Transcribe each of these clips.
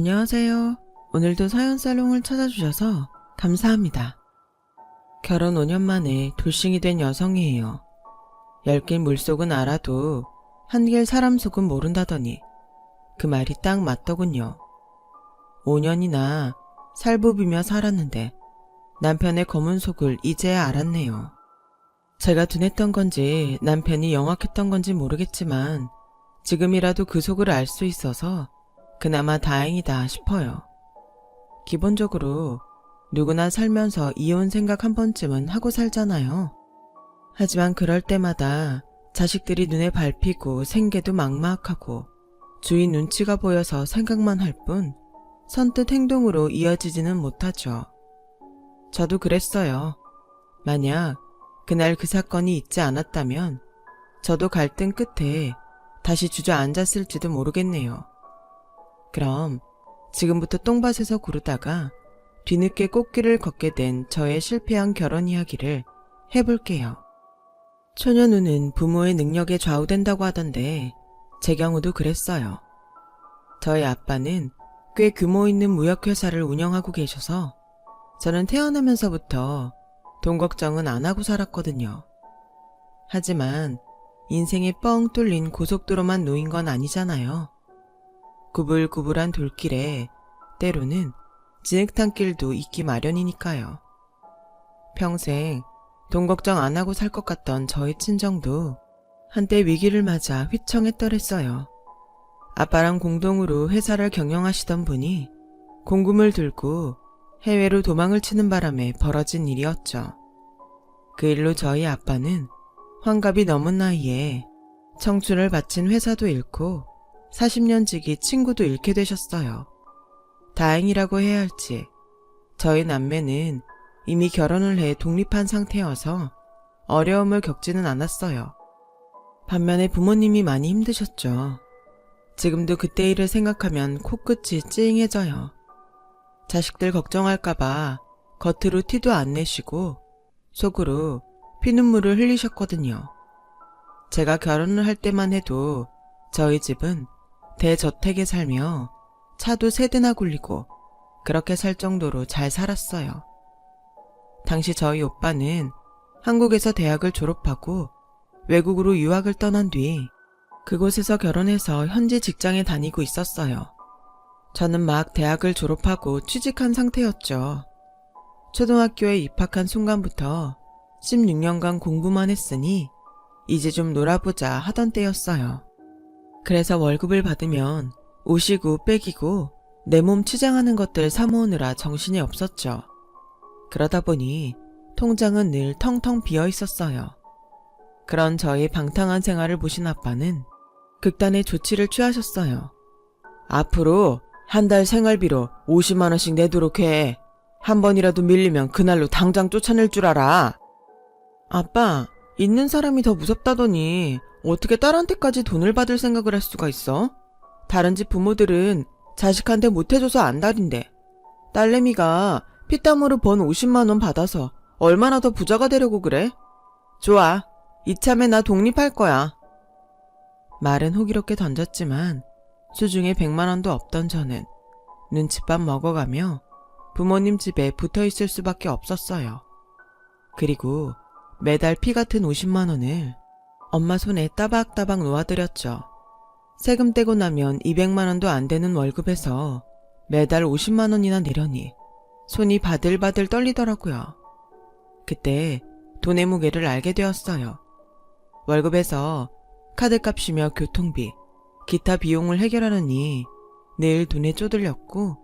안녕하세요. 오늘도 사연살롱을 찾아주셔서 감사합니다. 결혼 5년 만에 돌싱이 된 여성이에요. 얇긴 물속은 알아도 한길 사람 속은 모른다더니 그 말이 딱 맞더군요. 5년이나 살부비며 살았는데 남편의 검은 속을 이제야 알았네요. 제가 둔했던 건지 남편이 영악했던 건지 모르겠지만 지금이라도 그 속을 알 수 있어서 그나마 다행이다 싶어요. 기본적으로 누구나 살면서 이혼 생각 한 번쯤은 하고 살잖아요. 하지만 그럴 때마다 자식들이 눈에 밟히고 생계도 막막하고 주위 눈치가 보여서 생각만 할 뿐 선뜻 행동으로 이어지지는 못하죠. 저도 그랬어요. 만약 그날 그 사건이 있지 않았다면 저도 갈등 끝에 다시 주저앉았을지도 모르겠네요. 그럼 지금부터 똥밭에서 구르다가 뒤늦게 꽃길을 걷게 된 저의 실패한 결혼 이야기를 해볼게요. 초년우는 부모의 능력에 좌우된다고 하던데 제 경우도 그랬어요. 저희 아빠는 꽤 규모 있는 무역회사를 운영하고 계셔서 저는 태어나면서부터 돈 걱정은 안 하고 살았거든요. 하지만 인생에 뻥 뚫린 고속도로만 놓인 건 아니잖아요. 구불구불한 돌길에 때로는 진흙탕 길도 있기 마련이니까요. 평생 돈 걱정 안 하고 살 것 같던 저희 친정도 한때 위기를 맞아 휘청했더랬어요. 아빠랑 공동으로 회사를 경영하시던 분이 공금을 들고 해외로 도망을 치는 바람에 벌어진 일이었죠. 그 일로 저희 아빠는 환갑이 넘은 나이에 청춘을 바친 회사도 잃고 40년 지기 친구도 잃게 되셨어요. 다행이라고 해야 할지 저희 남매는 이미 결혼을 해 독립한 상태여서 어려움을 겪지는 않았어요. 반면에 부모님이 많이 힘드셨죠. 지금도 그때 일을 생각하면 코끝이 찡해져요. 자식들 걱정할까봐 겉으로 티도 안 내시고 속으로 피눈물을 흘리셨거든요. 제가 결혼을 할 때만 해도 저희 집은 대저택에 살며 차도 3대나 굴리고 그렇게 살 정도로 잘 살았어요. 당시 저희 오빠는 한국에서 대학을 졸업하고 외국으로 유학을 떠난 뒤 그곳에서 결혼해서 현지 직장에 다니고 있었어요. 저는 막 대학을 졸업하고 취직한 상태였죠. 초등학교에 입학한 순간부터 16년간 공부만 했으니 이제 좀 놀아보자 하던 때였어요. 그래서 월급을 받으면 옷이고 빼기고 내 몸 치장하는 것들 사모으느라 정신이 없었죠. 그러다 보니 통장은 늘 텅텅 비어 있었어요. 그런 저의 방탕한 생활을 보신 아빠는 극단의 조치를 취하셨어요. 앞으로 한 달 생활비로 50만 원씩 내도록 해. 한 번이라도 밀리면 그날로 당장 쫓아낼 줄 알아. 아빠, 있는 사람이 더 무섭다더니 어떻게 딸한테까지 돈을 받을 생각을 할 수가 있어? 다른 집 부모들은 자식한테 못해줘서 안달인데 딸내미가 피땀으로 번 50만 원 받아서 얼마나 더 부자가 되려고 그래? 좋아, 이참에 나 독립할 거야. 말은 호기롭게 던졌지만 수중에 100만 원도 없던 저는 눈칫밥 먹어가며 부모님 집에 붙어있을 수밖에 없었어요. 그리고 매달 피 같은 50만 원을 엄마 손에 따박따박 놓아드렸죠. 세금 떼고 나면 200만 원도 안 되는 월급에서 매달 50만 원이나 내려니 손이 바들바들 떨리더라고요. 그때 돈의 무게를 알게 되었어요. 월급에서 카드값이며 교통비, 기타 비용을 해결하느니 늘 돈에 쪼들렸고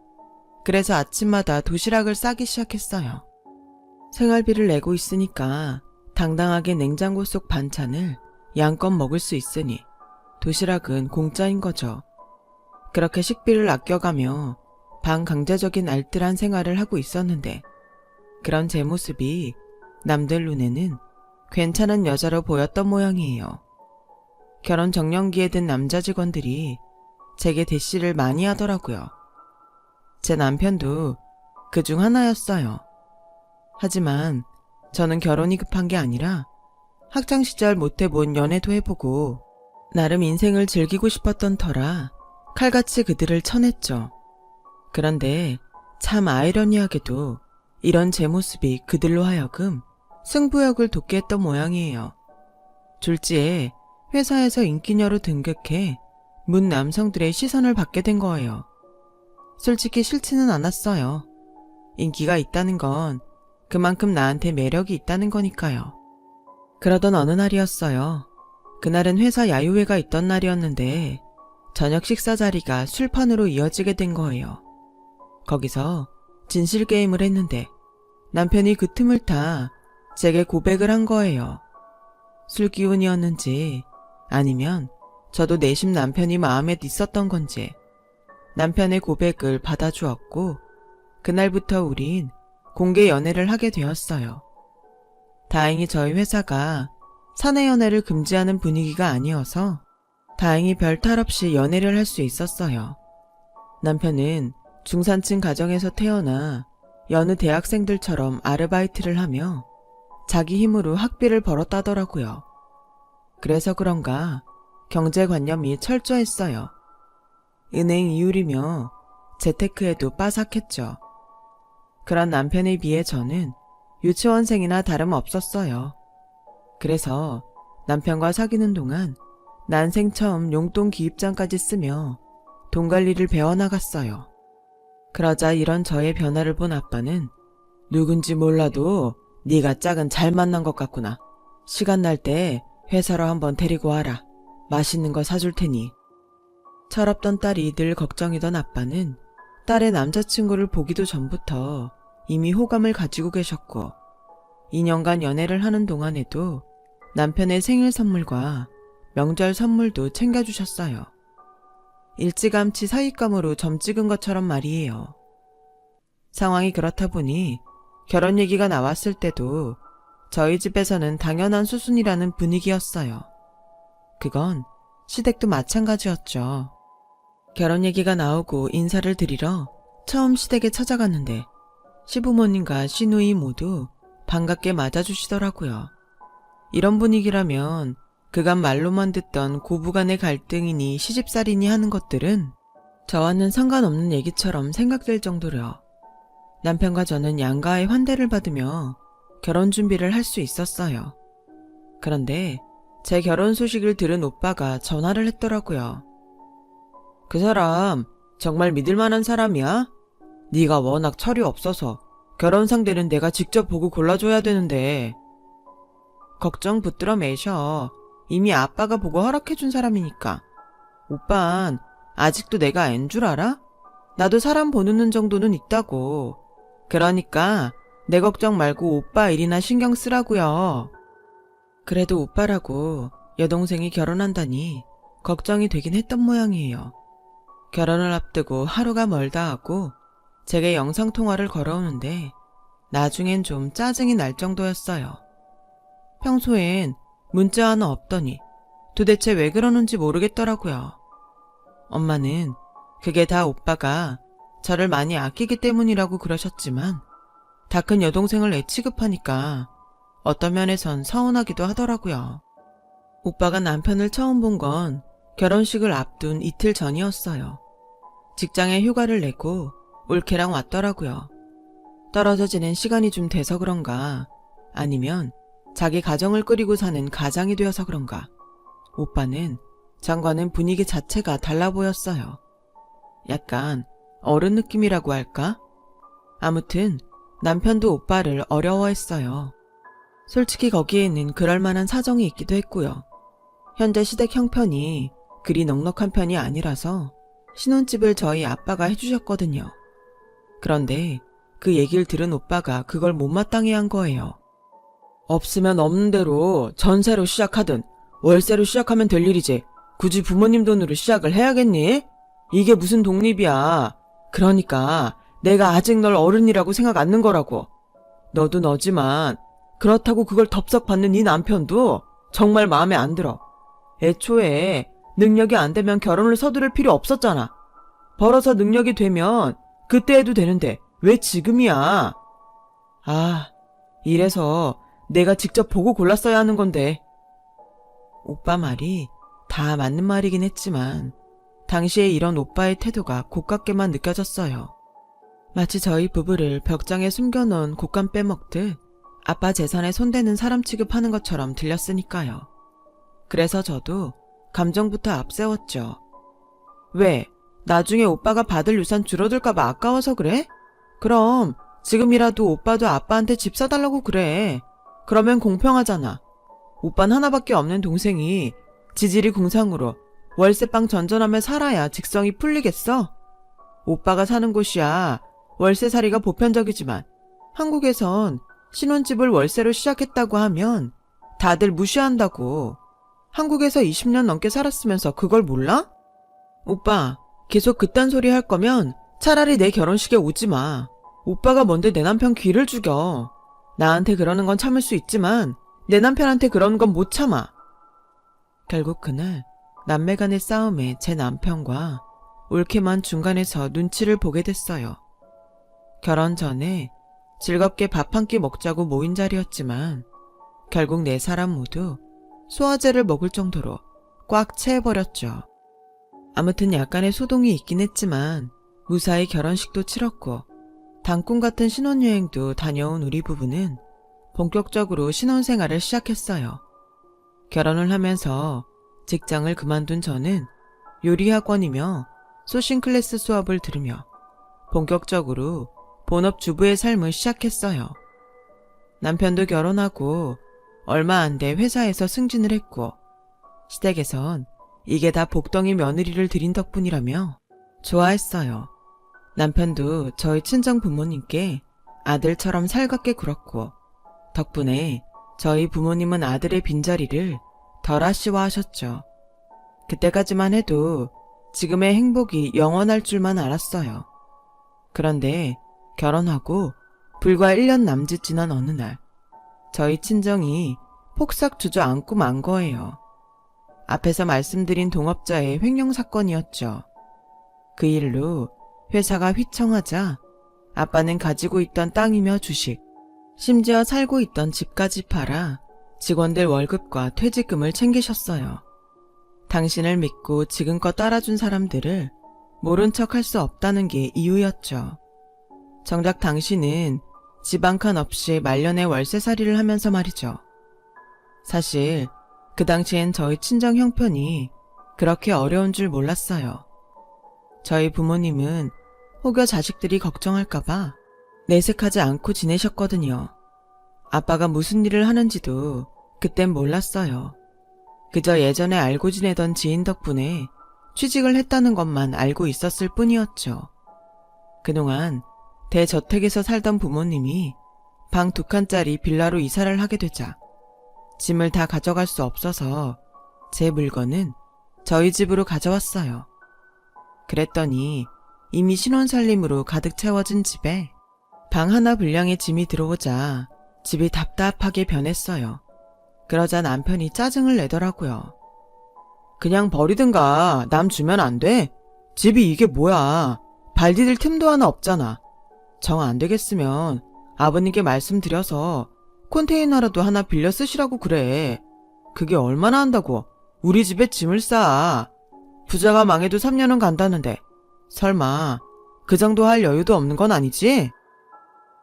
그래서 아침마다 도시락을 싸기 시작했어요. 생활비를 내고 있으니까 당당하게 냉장고 속 반찬을 양껏 먹을 수 있으니 도시락은 공짜인 거죠. 그렇게 식비를 아껴가며 반강제적인 알뜰한 생활을 하고 있었는데 그런 제 모습이 남들 눈에는 괜찮은 여자로 보였던 모양이에요. 결혼 정년기에 든 남자 직원들이 제게 대시를 많이 하더라고요. 제 남편도 그중 하나였어요. 하지만 저는 결혼이 급한 게 아니라 학창시절 못해본 연애도 해보고 나름 인생을 즐기고 싶었던 터라 칼같이 그들을 쳐냈죠. 그런데 참 아이러니하게도 이런 제 모습이 그들로 하여금 승부욕을 돋게 했던 모양이에요. 졸지에 회사에서 인기녀로 등극해 문 남성들의 시선을 받게 된 거예요. 솔직히 싫지는 않았어요. 인기가 있다는 건 그만큼 나한테 매력이 있다는 거니까요. 그러던 어느 날이었어요. 그날은 회사 야유회가 있던 날이었는데 저녁 식사 자리가 술판으로 이어지게 된 거예요. 거기서 진실 게임을 했는데 남편이 그 틈을 타 제게 고백을 한 거예요. 술 기운이었는지 아니면 저도 내심 남편이 마음에 있었던 건지 남편의 고백을 받아주었고 그날부터 우린 공개 연애를 하게 되었어요. 다행히 저희 회사가 사내 연애를 금지하는 분위기가 아니어서 다행히 별 탈 없이 연애를 할 수 있었어요. 남편은 중산층 가정에서 태어나 여느 대학생들처럼 아르바이트를 하며 자기 힘으로 학비를 벌었다더라고요. 그래서 그런가 경제관념이 철저했어요. 은행 이율이며 재테크에도 빠삭했죠. 그런 남편에 비해 저는 유치원생이나 다름없었어요. 그래서 남편과 사귀는 동안 난생 처음 용돈 기입장까지 쓰며 돈 관리를 배워나갔어요. 그러자 이런 저의 변화를 본 아빠는 누군지 몰라도 네가 짝은 잘 만난 것 같구나. 시간 날 때 회사로 한번 데리고 와라. 맛있는 거 사줄 테니. 철없던 딸이 늘 걱정이던 아빠는 딸의 남자친구를 보기도 전부터 이미 호감을 가지고 계셨고 2년간 연애를 하는 동안에도 남편의 생일 선물과 명절 선물도 챙겨주셨어요. 일찌감치 사윗감으로 점 찍은 것처럼 말이에요. 상황이 그렇다 보니 결혼 얘기가 나왔을 때도 저희 집에서는 당연한 수순이라는 분위기였어요. 그건 시댁도 마찬가지였죠. 결혼 얘기가 나오고 인사를 드리러 처음 시댁에 찾아갔는데 시부모님과 시누이 모두 반갑게 맞아주시더라고요. 이런 분위기라면 그간 말로만 듣던 고부간의 갈등이니 시집살이니 하는 것들은 저와는 상관없는 얘기처럼 생각될 정도로요. 남편과 저는 양가의 환대를 받으며 결혼 준비를 할 수 있었어요. 그런데 제 결혼 소식을 들은 오빠가 전화를 했더라고요. 그 사람 정말 믿을 만한 사람이야? 네가 워낙 철이 없어서 결혼 상대는 내가 직접 보고 골라줘야 되는데. 걱정 붙들어 매셔. 이미 아빠가 보고 허락해준 사람이니까. 오빤 아직도 내가 앤 줄 알아? 나도 사람 보는 눈 정도는 있다고. 그러니까 내 걱정 말고 오빠 일이나 신경 쓰라고요. 그래도 오빠라고 여동생이 결혼한다니 걱정이 되긴 했던 모양이에요. 결혼을 앞두고 하루가 멀다 하고 제게 영상통화를 걸어오는데 나중엔 좀 짜증이 날 정도였어요. 평소엔 문자 하나 없더니 도대체 왜 그러는지 모르겠더라고요. 엄마는 그게 다 오빠가 저를 많이 아끼기 때문이라고 그러셨지만 다 큰 여동생을 애 취급하니까 어떤 면에선 서운하기도 하더라고요. 오빠가 남편을 처음 본 건 결혼식을 앞둔 이틀 전이었어요. 직장에 휴가를 내고 올케랑 왔더라고요. 떨어져 지낸 시간이 좀 돼서 그런가 아니면 자기 가정을 꾸리고 사는 가장이 되어서 그런가 오빠는 전과는 분위기 자체가 달라 보였어요. 약간 어른 느낌이라고 할까? 아무튼 남편도 오빠를 어려워했어요. 솔직히 거기에는 그럴 만한 사정이 있기도 했고요. 현재 시댁 형편이 그리 넉넉한 편이 아니라서 신혼집을 저희 아빠가 해주셨거든요. 그런데 그 얘기를 들은 오빠가 그걸 못마땅해 한 거예요. 없으면 없는 대로 전세로 시작하든 월세로 시작하면 될 일이지 굳이 부모님 돈으로 시작을 해야겠니? 이게 무슨 독립이야. 그러니까 내가 아직 널 어른이라고 생각 않는 거라고. 너도 너지만 그렇다고 그걸 덥석 받는 네 남편도 정말 마음에 안 들어. 애초에 능력이 안 되면 결혼을 서두를 필요 없었잖아. 벌어서 능력이 되면 그때 해도 되는데 왜 지금이야? 아, 이래서 내가 직접 보고 골랐어야 하는 건데. 오빠 말이 다 맞는 말이긴 했지만 당시에 이런 오빠의 태도가 고깝게만 느껴졌어요. 마치 저희 부부를 벽장에 숨겨놓은 곶감 빼먹듯 아빠 재산에 손대는 사람 취급하는 것처럼 들렸으니까요. 그래서 저도 감정부터 앞세웠죠. 왜? 나중에 오빠가 받을 유산 줄어들까봐 아까워서 그래? 그럼 지금이라도 오빠도 아빠한테 집 사달라고 그래. 그러면 공평하잖아. 오빠는 하나밖에 없는 동생이 지질이 궁상으로 월세방 전전하며 살아야 직성이 풀리겠어? 오빠가 사는 곳이야 월세살이가 보편적이지만 한국에선 신혼집을 월세로 시작했다고 하면 다들 무시한다고. 한국에서 20년 넘게 살았으면서 그걸 몰라? 오빠, 계속 그딴 소리 할 거면 차라리 내 결혼식에 오지 마. 오빠가 뭔데 내 남편 귀를 죽여. 나한테 그러는 건 참을 수 있지만 내 남편한테 그러는 건 못 참아. 결국 그날 남매 간의 싸움에 제 남편과 올케만 중간에서 눈치를 보게 됐어요. 결혼 전에 즐겁게 밥 한 끼 먹자고 모인 자리였지만 결국 네 사람 모두 소화제를 먹을 정도로 꽉 채워버렸죠. 아무튼 약간의 소동이 있긴 했지만 무사히 결혼식도 치렀고 단꿈 같은 신혼여행도 다녀온 우리 부부는 본격적으로 신혼생활을 시작했어요. 결혼을 하면서 직장을 그만둔 저는 요리학원이며 소싱 클래스 수업을 들으며 본격적으로 본업 주부의 삶을 시작했어요. 남편도 결혼하고 얼마 안 돼 회사에서 승진을 했고 시댁에선 이게 다 복덩이 며느리를 들인 덕분이라며 좋아했어요. 남편도 저희 친정 부모님께 아들처럼 살갑게 굴었고 덕분에 저희 부모님은 아들의 빈자리를 덜 아쉬워하셨죠. 그때까지만 해도 지금의 행복이 영원할 줄만 알았어요. 그런데 결혼하고 불과 1년 남짓 지난 어느 날 저희 친정이 폭삭 주저앉고 만 거예요. 앞에서 말씀드린 동업자의 횡령 사건이었죠. 그 일로 회사가 휘청하자 아빠는 가지고 있던 땅이며 주식, 심지어 살고 있던 집까지 팔아 직원들 월급과 퇴직금을 챙기셨어요. 당신을 믿고 지금껏 따라준 사람들을 모른 척 할 수 없다는 게 이유였죠. 정작 당신은 집 한 칸 없이 말년에 월세살이를 하면서 말이죠. 사실 그 당시엔 저희 친정 형편이 그렇게 어려운 줄 몰랐어요. 저희 부모님은 혹여 자식들이 걱정할까봐 내색하지 않고 지내셨거든요. 아빠가 무슨 일을 하는지도 그땐 몰랐어요. 그저 예전에 알고 지내던 지인 덕분에 취직을 했다는 것만 알고 있었을 뿐이었죠. 그동안 대저택에서 살던 부모님이 방 2칸짜리 빌라로 이사를 하게 되자 짐을 다 가져갈 수 없어서 제 물건은 저희 집으로 가져왔어요. 그랬더니 이미 신혼살림으로 가득 채워진 집에 방 하나 분량의 짐이 들어오자 집이 답답하게 변했어요. 그러자 남편이 짜증을 내더라고요. 그냥 버리든가 남 주면 안 돼? 집이 이게 뭐야. 발 디딜 틈도 하나 없잖아. 정 안 되겠으면 아버님께 말씀드려서 컨테이너라도 하나 빌려 쓰시라고 그래. 그게 얼마나 한다고 우리 집에 짐을 싸. 부자가 망해도 3년은 간다는데 설마 그 정도 할 여유도 없는 건 아니지?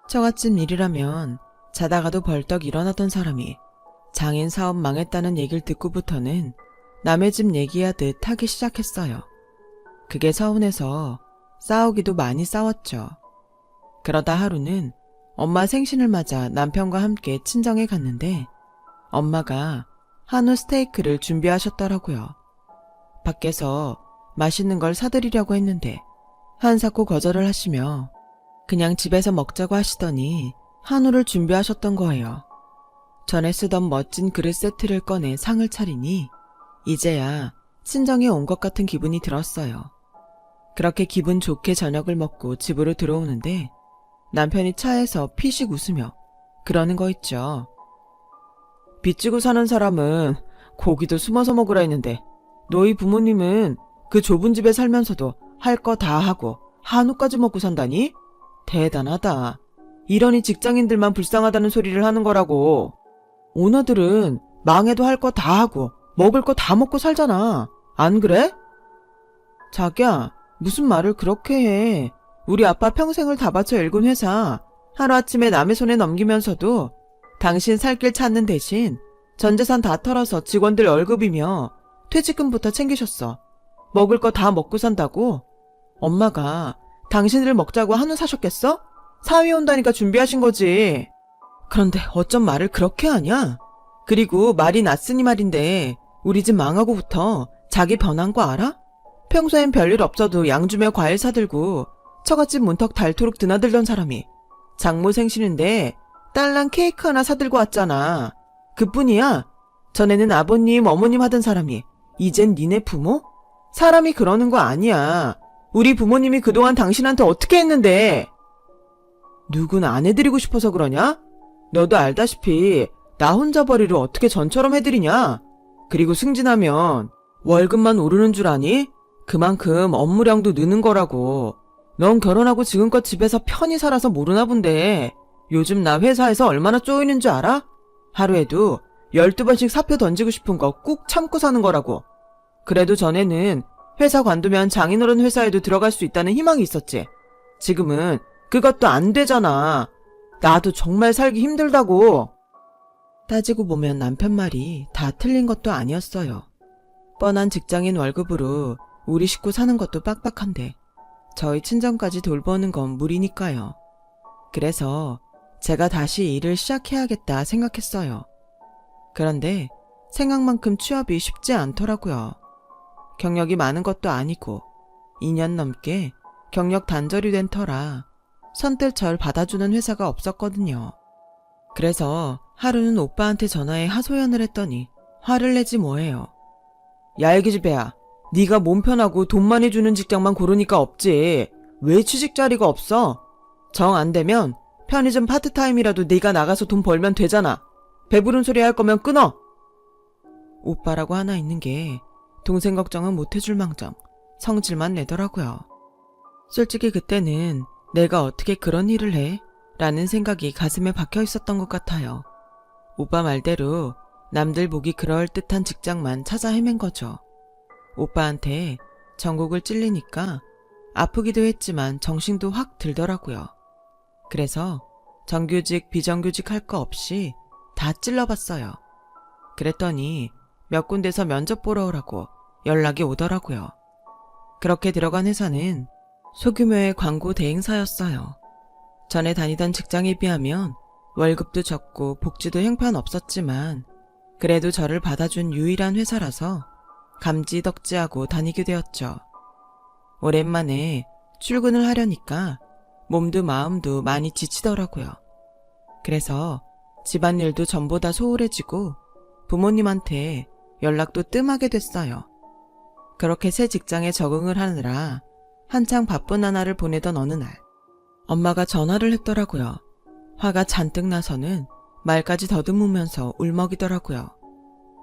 저같은 일이라면 자다가도 벌떡 일어나던 사람이 장인 사업 망했다는 얘기를 듣고부터는 남의 집 얘기하듯 하기 시작했어요. 그게 서운해서 싸우기도 많이 싸웠죠. 그러다 하루는 엄마 생신을 맞아 남편과 함께 친정에 갔는데 엄마가 한우 스테이크를 준비하셨더라고요. 밖에서 맛있는 걸 사드리려고 했는데 한사코 거절을 하시며 그냥 집에서 먹자고 하시더니 한우를 준비하셨던 거예요. 전에 쓰던 멋진 그릇 세트를 꺼내 상을 차리니 이제야 친정에 온 것 같은 기분이 들었어요. 그렇게 기분 좋게 저녁을 먹고 집으로 들어오는데 남편이 차에서 피식 웃으며 그러는 거 있죠. 빚지고 사는 사람은 고기도 숨어서 먹으라 했는데 너희 부모님은 그 좁은 집에 살면서도 할 거 다 하고 한우까지 먹고 산다니? 대단하다. 이러니 직장인들만 불쌍하다는 소리를 하는 거라고. 오너들은 망해도 할 거 다 하고 먹을 거 다 먹고 살잖아. 안 그래? 자기야, 무슨 말을 그렇게 해. 우리 아빠 평생을 다 바쳐 일군 회사 하루아침에 남의 손에 넘기면서도 당신 살 길 찾는 대신 전 재산 다 털어서 직원들 월급이며 퇴직금부터 챙기셨어. 먹을 거 다 먹고 산다고? 엄마가 당신들 먹자고 한우 사셨겠어? 사위 온다니까 준비하신 거지. 그런데 어쩜 말을 그렇게 하냐? 그리고 말이 났으니 말인데 우리 집 망하고부터 자기 변한 거 알아? 평소엔 별일 없어도 양주며 과일 사들고 처갓집 문턱 닳도록 드나들던 사람이 장모 생신인데 딸랑 케이크 하나 사들고 왔잖아. 그뿐이야. 전에는 아버님, 어머님 하던 사람이 이젠 니네 부모? 사람이 그러는 거 아니야. 우리 부모님이 그동안 당신한테 어떻게 했는데. 누구나 안 해드리고 싶어서 그러냐? 너도 알다시피 나 혼자 벌이를 어떻게 전처럼 해드리냐? 그리고 승진하면 월급만 오르는 줄 아니? 그만큼 업무량도 느는 거라고. 넌 결혼하고 지금껏 집에서 편히 살아서 모르나 본데 요즘 나 회사에서 얼마나 쪼이는 줄 알아? 하루에도 12번씩 사표 던지고 싶은 거 꾹 참고 사는 거라고. 그래도 전에는 회사 관두면 장인어른 회사에도 들어갈 수 있다는 희망이 있었지. 지금은 그것도 안 되잖아. 나도 정말 살기 힘들다고. 따지고 보면 남편 말이 다 틀린 것도 아니었어요. 뻔한 직장인 월급으로 우리 식구 사는 것도 빡빡한데 저희 친정까지 돌보는 건 무리니까요. 그래서 제가 다시 일을 시작해야겠다 생각했어요. 그런데 생각만큼 취업이 쉽지 않더라고요. 경력이 많은 것도 아니고 2년 넘게 경력 단절이 된 터라 선뜻 절 받아주는 회사가 없었거든요. 그래서 하루는 오빠한테 전화해 하소연을 했더니 화를 내지 뭐해요. 야, 애기집애야. 네가 몸 편하고 돈 많이 주는 직장만 고르니까 없지. 왜 취직 자리가 없어? 정 안 되면 편의점 파트타임이라도 네가 나가서 돈 벌면 되잖아. 배부른 소리 할 거면 끊어. 오빠라고 하나 있는 게 동생 걱정은 못 해줄 망정 성질만 내더라고요. 솔직히 그때는 내가 어떻게 그런 일을 해? 라는 생각이 가슴에 박혀 있었던 것 같아요. 오빠 말대로 남들 보기 그럴듯한 직장만 찾아 헤맨 거죠. 오빠한테 전곡을 찔리니까 아프기도 했지만 정신도 확 들더라고요. 그래서 정규직, 비정규직 할 거 없이 다 찔러봤어요. 그랬더니 몇 군데서 면접 보러 오라고 연락이 오더라고요. 그렇게 들어간 회사는 소규모의 광고 대행사였어요. 전에 다니던 직장에 비하면 월급도 적고 복지도 형편없었지만 그래도 저를 받아준 유일한 회사라서 감지덕지하고 다니게 되었죠. 오랜만에 출근을 하려니까 몸도 마음도 많이 지치더라고요. 그래서 집안일도 전보다 소홀해지고 부모님한테 연락도 뜸하게 됐어요. 그렇게 새 직장에 적응을 하느라 한창 바쁜 나날을 보내던 어느 날 엄마가 전화를 했더라고요. 화가 잔뜩 나서는 말까지 더듬으면서 울먹이더라고요.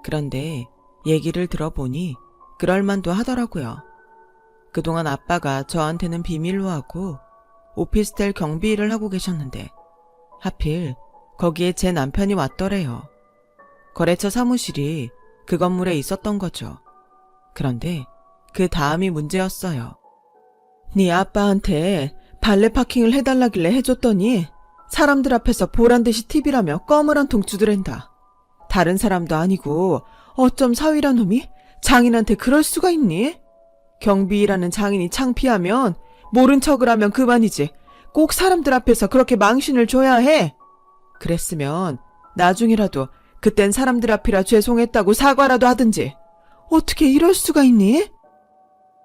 그런데 얘기를 들어보니 그럴만도 하더라고요. 그동안 아빠가 저한테는 비밀로 하고 오피스텔 경비 일을 하고 계셨는데 하필 거기에 제 남편이 왔더래요. 거래처 사무실이 그 건물에 있었던 거죠. 그런데 그 다음이 문제였어요. 네 아빠한테 발레 파킹을 해달라길래 해줬더니 사람들 앞에서 보란듯이 TV라며 껌을 한 통 주드랜다. 다른 사람도 아니고 어쩜 사위란 놈이 장인한테 그럴 수가 있니? 경비라는 장인이 창피하면 모른 척을 하면 그만이지 꼭 사람들 앞에서 그렇게 망신을 줘야 해. 그랬으면 나중이라도 그땐 사람들 앞이라 죄송했다고 사과라도 하든지. 어떻게 이럴 수가 있니?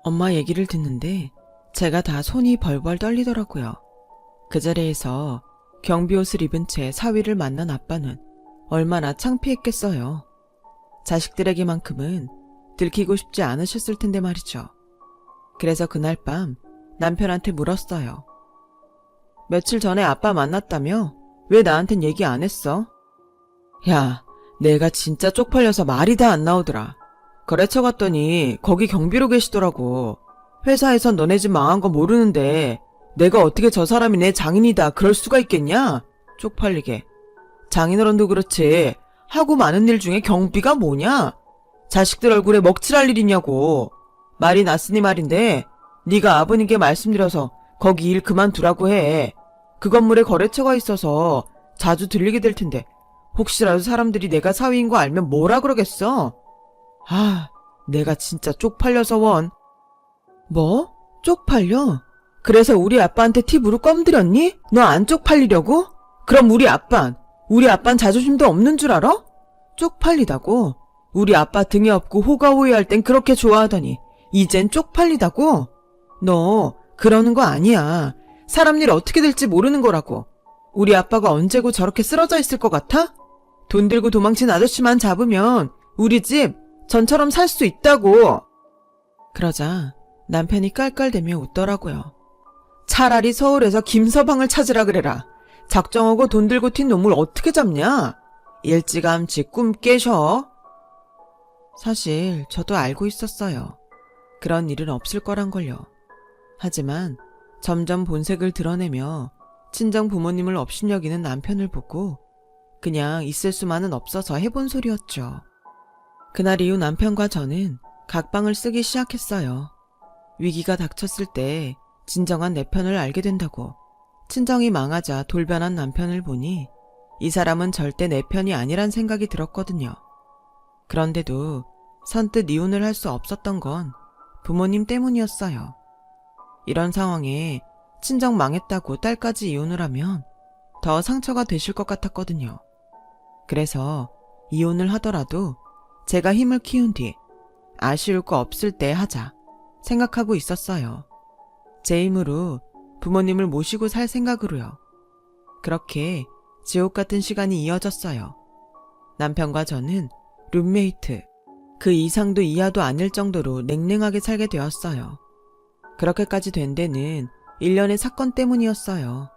엄마 얘기를 듣는데 제가 다 손이 벌벌 떨리더라고요. 그 자리에서 경비 옷을 입은 채 사위를 만난 아빠는 얼마나 창피했겠어요. 자식들에게만큼은 들키고 싶지 않으셨을 텐데 말이죠. 그래서 그날 밤 남편한테 물었어요. 며칠 전에 아빠 만났다며? 왜 나한텐 얘기 안 했어? 야, 내가 진짜 쪽팔려서 말이 다 안 나오더라. 거래처 갔더니 거기 경비로 계시더라고. 회사에선 너네 집 망한 거 모르는데 내가 어떻게 저 사람이 내 장인이다 그럴 수가 있겠냐? 쪽팔리게. 장인어른도 그렇지 하고 많은 일 중에 경비가 뭐냐? 자식들 얼굴에 먹칠할 일이냐고. 말이 났으니 말인데 네가 아버님께 말씀드려서 거기 일 그만두라고 해. 그 건물에 거래처가 있어서 자주 들리게 될 텐데 혹시라도 사람들이 내가 사위인 거 알면 뭐라 그러겠어? 아, 내가 진짜 쪽팔려서 원. 뭐? 쪽팔려? 그래서 우리 아빠한테 팁으로 껌들였니? 너 안 쪽팔리려고? 그럼 우리 아빤 자존심도 없는 줄 알아? 쪽팔리다고? 우리 아빠 등에 업고 호가호위할 땐 그렇게 좋아하더니 이젠 쪽팔리다고? 너 그러는 거 아니야. 사람 일 어떻게 될지 모르는 거라고. 우리 아빠가 언제고 저렇게 쓰러져 있을 것 같아? 돈 들고 도망친 아저씨만 잡으면 우리 집 전처럼 살 수 있다고. 그러자 남편이 깔깔대며 웃더라고요. 차라리 서울에서 김서방을 찾으라 그래라. 작정하고 돈 들고 튄 놈을 어떻게 잡냐? 일찌감치 꿈 깨셔. 사실 저도 알고 있었어요. 그런 일은 없을 거란 걸요. 하지만 점점 본색을 드러내며 친정 부모님을 업신여기는 남편을 보고 그냥 있을 수만은 없어서 해본 소리였죠. 그날 이후 남편과 저는 각방을 쓰기 시작했어요. 위기가 닥쳤을 때 진정한 내 편을 알게 된다고. 친정이 망하자 돌변한 남편을 보니 이 사람은 절대 내 편이 아니란 생각이 들었거든요. 그런데도 선뜻 이혼을 할 수 없었던 건 부모님 때문이었어요. 이런 상황에 친정 망했다고 딸까지 이혼을 하면 더 상처가 되실 것 같았거든요. 그래서 이혼을 하더라도 제가 힘을 키운 뒤 아쉬울 거 없을 때 하자 생각하고 있었어요. 제 힘으로 부모님을 모시고 살 생각으로요. 그렇게 지옥 같은 시간이 이어졌어요. 남편과 저는 룸메이트, 그 이상도 이하도 아닐 정도로 냉랭하게 살게 되었어요. 그렇게까지 된 데는 일련의 사건 때문이었어요.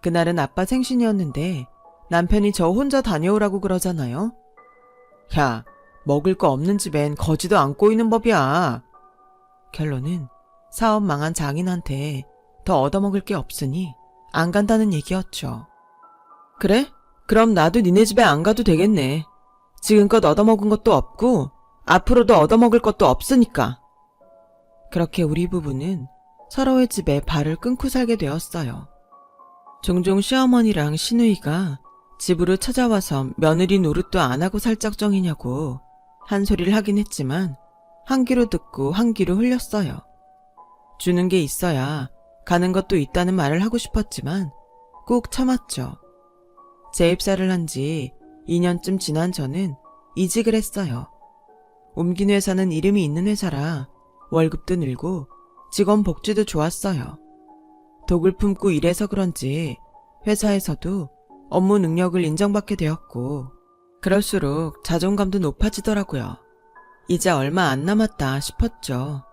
그날은 아빠 생신이었는데 남편이 저 혼자 다녀오라고 그러잖아요. 야, 먹을 거 없는 집엔 거지도 안 꼬이는 법이야. 결론은 사업 망한 장인한테 더 얻어먹을 게 없으니 안 간다는 얘기였죠. 그래? 그럼 나도 니네 집에 안 가도 되겠네. 지금껏 얻어먹은 것도 없고 앞으로도 얻어먹을 것도 없으니까. 그렇게 우리 부부는 서로의 집에 발을 끊고 살게 되었어요. 종종 시어머니랑 시누이가 집으로 찾아와서 며느리 노릇도 안 하고 살 작정이냐고 한 소리를 하긴 했지만 한 귀로 듣고 한 귀로 흘렸어요. 주는 게 있어야 가는 것도 있다는 말을 하고 싶었지만 꾹 참았죠. 재입사를 한 지 2년쯤 지난 저는 이직을 했어요. 옮긴 회사는 이름이 있는 회사라 월급도 늘고 직원 복지도 좋았어요. 독을 품고 일해서 그런지 회사에서도 업무 능력을 인정받게 되었고 그럴수록 자존감도 높아지더라고요. 이제 얼마 안 남았다 싶었죠.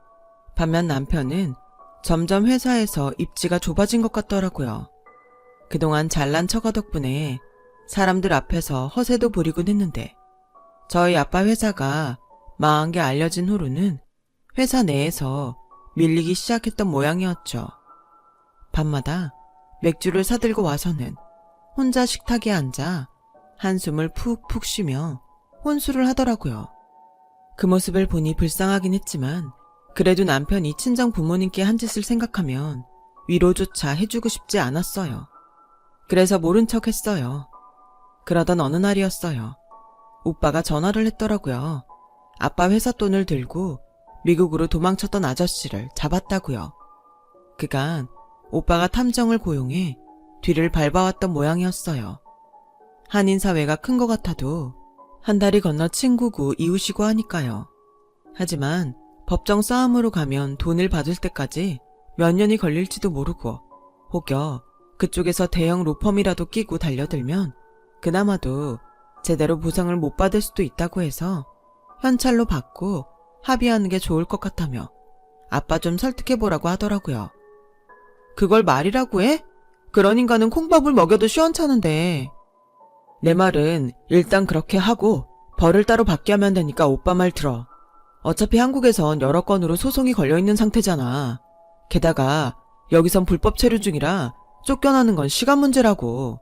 반면 남편은 점점 회사에서 입지가 좁아진 것 같더라고요. 그동안 잘난 척하 덕분에 사람들 앞에서 허세도 부리곤 했는데 저희 아빠 회사가 망한 게 알려진 후로는 회사 내에서 밀리기 시작했던 모양이었죠. 밤마다 맥주를 사들고 와서는 혼자 식탁에 앉아 한숨을 푹푹 쉬며 혼술을 하더라고요. 그 모습을 보니 불쌍하긴 했지만 그래도 남편이 친정 부모님께 한 짓을 생각하면 위로조차 해주고 싶지 않았어요. 그래서 모른 척 했어요. 그러던 어느 날이었어요. 오빠가 전화를 했더라고요. 아빠 회사 돈을 들고 미국으로 도망쳤던 아저씨를 잡았다고요. 그간 오빠가 탐정을 고용해 뒤를 밟아왔던 모양이었어요. 한인 사회가 큰 것 같아도 한 다리 건너 친구고 이웃이고 하니까요. 하지만 법정 싸움으로 가면 돈을 받을 때까지 몇 년이 걸릴지도 모르고 혹여 그쪽에서 대형 로펌이라도 끼고 달려들면 그나마도 제대로 보상을 못 받을 수도 있다고 해서 현찰로 받고 합의하는 게 좋을 것 같다며 아빠 좀 설득해보라고 하더라고요. 그걸 말이라고 해? 그런 인간은 콩밥을 먹여도 시원찮은데. 내 말은 일단 그렇게 하고 벌을 따로 받게 하면 되니까 오빠 말 들어. 어차피 한국에선 여러 건으로 소송이 걸려있는 상태잖아. 게다가 여기선 불법 체류 중이라 쫓겨나는 건 시간 문제라고.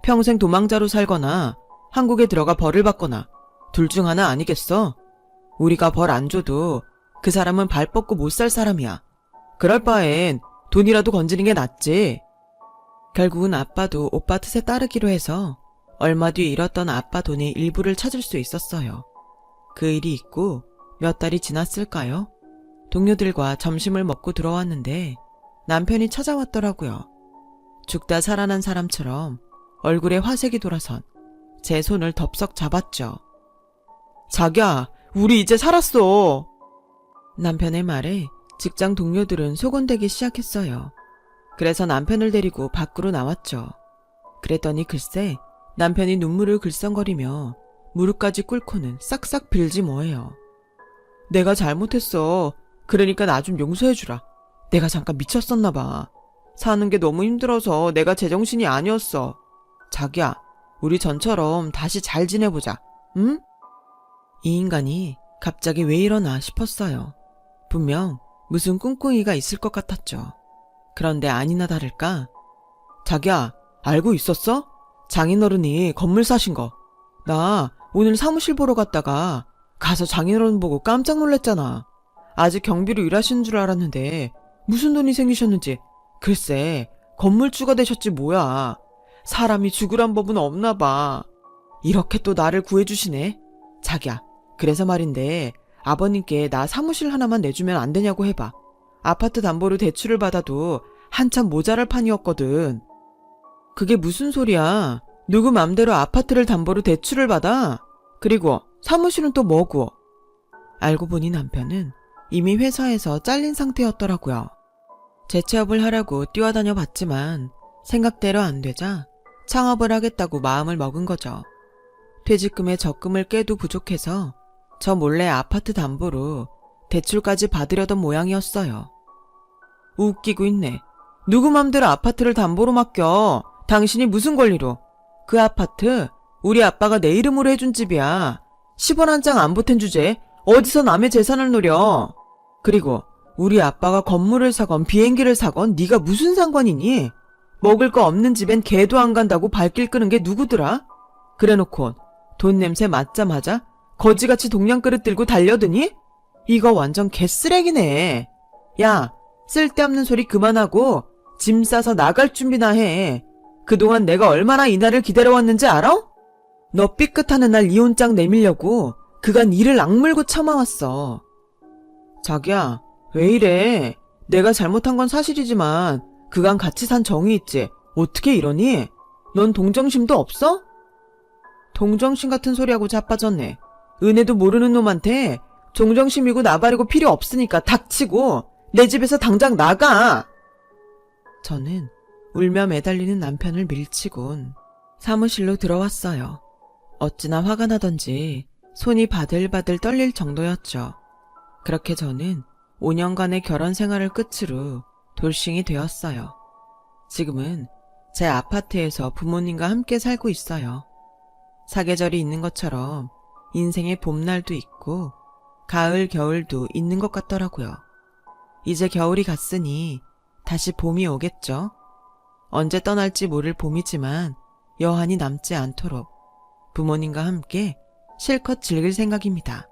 평생 도망자로 살거나 한국에 들어가 벌을 받거나 둘 중 하나 아니겠어? 우리가 벌 안 줘도 그 사람은 발 뻗고 못 살 사람이야. 그럴 바엔 돈이라도 건지는 게 낫지. 결국은 아빠도 오빠 뜻에 따르기로 해서 얼마 뒤 잃었던 아빠 돈의 일부를 찾을 수 있었어요. 그 일이 있고 몇 달이 지났을까요? 동료들과 점심을 먹고 들어왔는데 남편이 찾아왔더라고요. 죽다 살아난 사람처럼 얼굴에 화색이 돌아선 제 손을 덥석 잡았죠. 자기야, 우리 이제 살았어. 남편의 말에 직장 동료들은 소곤대기 시작했어요. 그래서 남편을 데리고 밖으로 나왔죠. 그랬더니 글쎄 남편이 눈물을 글썽거리며 무릎까지 꿇고는 싹싹 빌지 뭐예요. 내가 잘못했어. 그러니까 나 좀 용서해주라. 내가 잠깐 미쳤었나 봐. 사는 게 너무 힘들어서 내가 제정신이 아니었어. 자기야, 우리 전처럼 다시 잘 지내보자. 응? 이 인간이 갑자기 왜 이러나 싶었어요. 분명 무슨 꿍꿍이가 있을 것 같았죠. 그런데 아니나 다를까? 자기야, 알고 있었어? 장인어른이 건물 사신 거. 나 오늘 사무실 보러 갔다가 가서 장인어른 보고 깜짝 놀랐잖아. 아직 경비로 일하시는 줄 알았는데 무슨 돈이 생기셨는지 글쎄 건물주가 되셨지 뭐야. 사람이 죽으란 법은 없나 봐. 이렇게 또 나를 구해주시네. 자기야, 그래서 말인데 아버님께 나 사무실 하나만 내주면 안 되냐고 해봐. 아파트 담보로 대출을 받아도 한참 모자랄 판이었거든. 그게 무슨 소리야. 누구 맘대로 아파트를 담보로 대출을 받아? 그리고 사무실은 또 뭐고? 알고 보니 남편은 이미 회사에서 잘린 상태였더라고요. 재취업을 하려고 뛰어다녀 봤지만 생각대로 안 되자 창업을 하겠다고 마음을 먹은 거죠. 퇴직금에 적금을 깨도 부족해서 저 몰래 아파트 담보로 대출까지 받으려던 모양이었어요. 웃기고 있네. 누구 맘대로 아파트를 담보로 맡겨. 당신이 무슨 권리로. 그 아파트 우리 아빠가 내 이름으로 해준 집이야. 10원 한 장 안 보탠 주제 어디서 남의 재산을 노려. 그리고 우리 아빠가 건물을 사건 비행기를 사건 네가 무슨 상관이니? 먹을 거 없는 집엔 개도 안 간다고 발길 끄는 게 누구더라? 그래놓고 돈 냄새 맡자마자 거지같이 동냥그릇 들고 달려드니? 이거 완전 개쓰레기네. 야, 쓸데없는 소리 그만하고 짐 싸서 나갈 준비나 해. 그동안 내가 얼마나 이날을 기다려왔는지 알아? 너 삐끗하는 날 이혼장 내밀려고 그간 이를 악물고 참아왔어. 자기야, 왜 이래? 내가 잘못한 건 사실이지만 그간 같이 산 정이 있지. 어떻게 이러니? 넌 동정심도 없어? 동정심 같은 소리하고 자빠졌네. 은혜도 모르는 놈한테 동정심이고 나발이고 필요 없으니까 닥치고 내 집에서 당장 나가. 저는 울며 매달리는 남편을 밀치곤 사무실로 들어왔어요. 어찌나 화가 나던지 손이 바들바들 떨릴 정도였죠. 그렇게 저는 5년간의 결혼 생활을 끝으로 돌싱이 되었어요. 지금은 제 아파트에서 부모님과 함께 살고 있어요. 사계절이 있는 것처럼 인생의 봄날도 있고 가을, 겨울도 있는 것 같더라고요. 이제 겨울이 갔으니 다시 봄이 오겠죠. 언제 떠날지 모를 봄이지만 여한이 남지 않도록 부모님과 함께 실컷 즐길 생각입니다.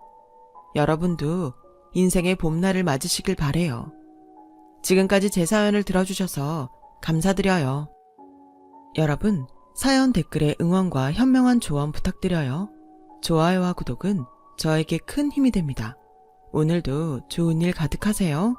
여러분도 인생의 봄날을 맞으시길 바래요. 지금까지 제 사연을 들어주셔서 감사드려요. 여러분, 사연 댓글에 응원과 현명한 조언 부탁드려요. 좋아요와 구독은 저에게 큰 힘이 됩니다. 오늘도 좋은 일 가득하세요.